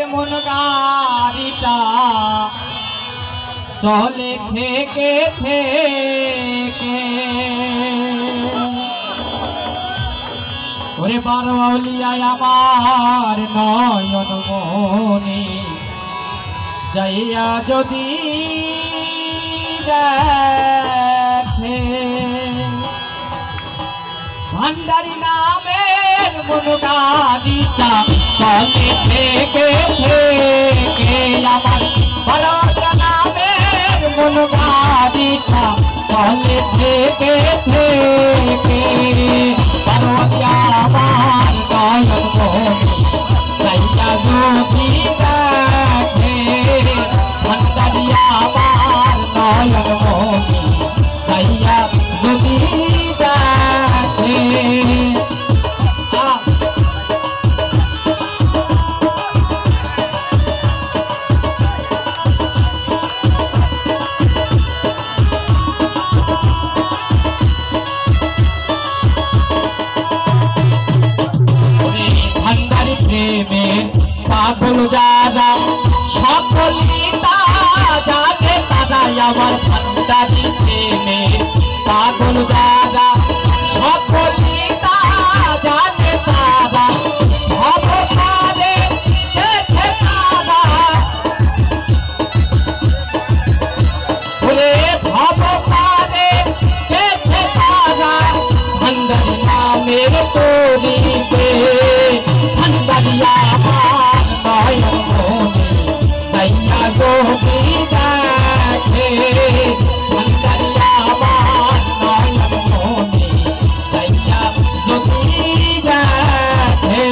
মন গাড়িটা চলে থেকে থেকে ওরে বারওয়ালিয়ায় আমার নয়ন মনে যাইয়া যদি দেখে ভান্ডারি নামের মন গাড়িটা চলে থেকে থেকে আমার বারওয়ালিয়া নামের মন গাড়িটা চলে থেকে থেকে বারওয়ালিয়া আমার নয়ন মনে যাইয়া যদি দেখে ভান্ডারিয়া আমার নয়ন মনে যাইয়া যদি দেখে পাগল যারা সকলই জানে তারা আমার ভান্ডারি প্রেমে পাগল যারা সকলই জানে তারা ভবতারে দেখে তারা ওরে ভবতারে দেখে তারা ভান্ডারি নামের তরিবে ভান্ডারিয়া আমার নয়ন মনে যাইয়া যদি দেখে ভান্ডারিয়া আমার নয়ন মনে যাইয়া যদি দেখে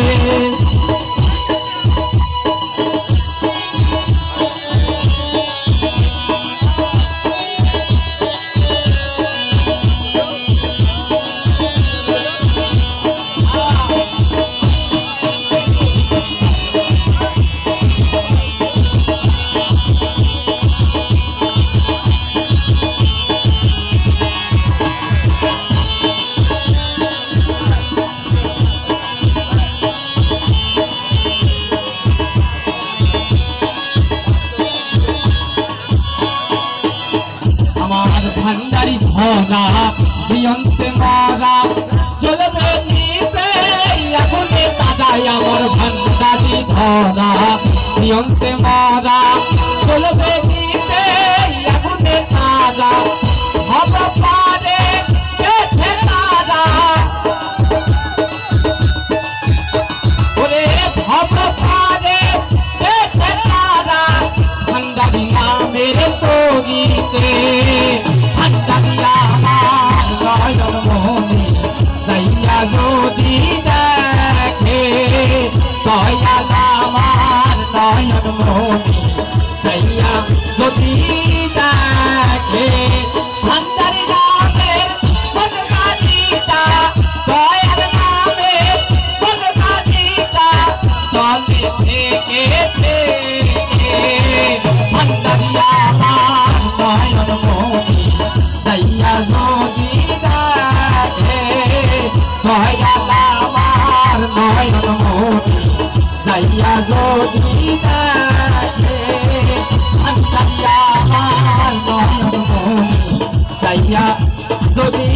ভান্ডারি ধরা দিয়ন্তে মরা চলবে নিবে আগুনে দাদাই আমার ভান্ডারি ধরা দিয়ন্তে মরা চলবে নিবে আগুনে দাদা হব পারে দেখে তারা ওরে হব পারে দেখে তারা ভান্ডারি নামের তরিতে ভান্ডারিয়া আমার নয়ন মনে যাইয়া যদি দেখে দয়াল আমার নয়ন মনে যাইয়া যদি দেখে ভান্ডারি নামের মন গাড়িটা দয়াল নামের মন গাড়িটা চলে থেকে থেকে ভান্ডারিয়া আমার নয়ন মনে যাইয়া যদি দেখে দয়াল আমার নয়ন মনে যাইয়া যদি দেখে ভান্ডারিয়া আমার নয়ন মনে যাইয়া যদি